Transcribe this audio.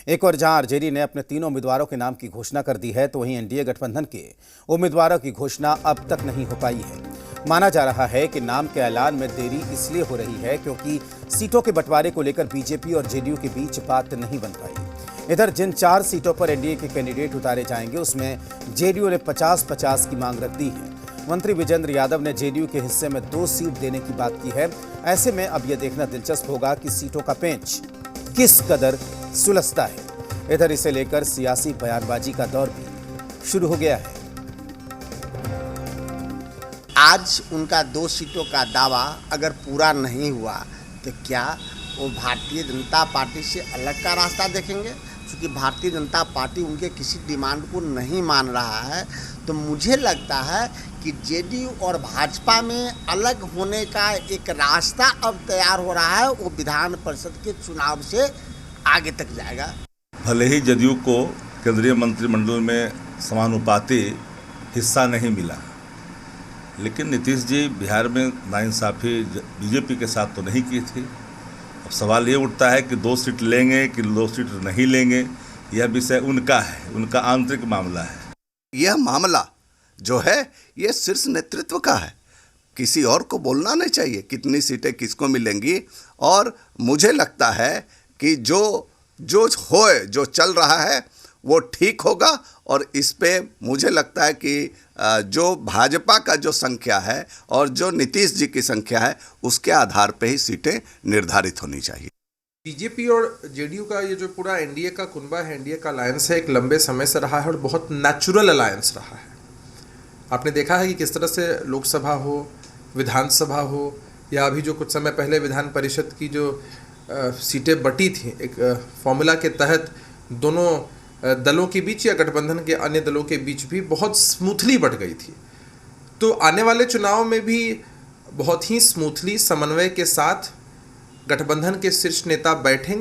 एक और जहां आरजेडी ने अपने तीनों उम्मीदवारों के नाम की घोषणा कर दी है, तो वहीं एनडीए गठबंधन के उम्मीदवारों की घोषणा अब तक नहीं हो पाई है। माना जा रहा है कि नाम के ऐलान में देरी इसलिए हो रही है क्योंकि सीटों के बंटवारे को लेकर बीजेपी और जेडीयू के बीच बात नहीं बन पाई। इधर जिन 4 सीटों पर एनडीए के कैंडिडेट उतारे जाएंगे, उसमें जेडीयू ने 50-50 की मांग रख दी है। मंत्री विजेंद्र यादव ने जेडीयू के हिस्से में 2 सीट देने की बात की है। ऐसे में अब यह देखना दिलचस्प होगा कि सीटों का पेंच किस कदर सुलझता है। इधर इसे लेकर सियासी बयानबाजी का दौर भी शुरू हो गया है। आज उनका 2 सीटों का दावा अगर पूरा नहीं हुआ तो क्या वो भारतीय जनता पार्टी से अलग का रास्ता देखेंगे? क्योंकि भारतीय जनता पार्टी उनके किसी डिमांड को नहीं मान रहा है, तो मुझे लगता है कि जेडीयू और भाजपा में अलग होने का एक रास्ता अब तैयार हो रहा है। वो विधान परिषद के चुनाव से आगे तक जाएगा। भले ही जदयू को केंद्रीय मंत्रिमंडल में समानुपाती हिस्सा नहीं मिला, लेकिन नीतीश जी बिहार में नाइंसाफ़ी बीजेपी के साथ तो नहीं की थी। अब सवाल ये उठता है कि 2 सीट लेंगे कि 2 सीट नहीं लेंगे, यह विषय उनका है, उनका आंतरिक मामला है। यह मामला जो है ये शीर्ष नेतृत्व का है, किसी और को बोलना नहीं चाहिए कितनी सीटें किसको मिलेंगी। और मुझे लगता है कि जो जो चल रहा है वो ठीक होगा। और इस पे मुझे लगता है कि जो भाजपा का जो संख्या है और जो नीतीश जी की संख्या है उसके आधार पे ही सीटें निर्धारित होनी चाहिए। बीजेपी और जेडीयू का ये जो पूरा एनडीए का कुनबा है, एनडीए का अलायंस है, एक लंबे समय से रहा है और बहुत नेचुरल अलायंस रहा है। आपने देखा है कि किस तरह से लोकसभा हो, विधानसभा हो, या अभी जो कुछ समय पहले विधान परिषद की जो सीटें बटी थी, एक फॉर्मूला के तहत दोनों दलों के बीच या गठबंधन के अन्य दलों के बीच भी बहुत स्मूथली बट गई थी। तो आने वाले चुनाव में भी बहुत ही स्मूथली समन्वय के साथ गठबंधन के शीर्ष नेता बैठेंगे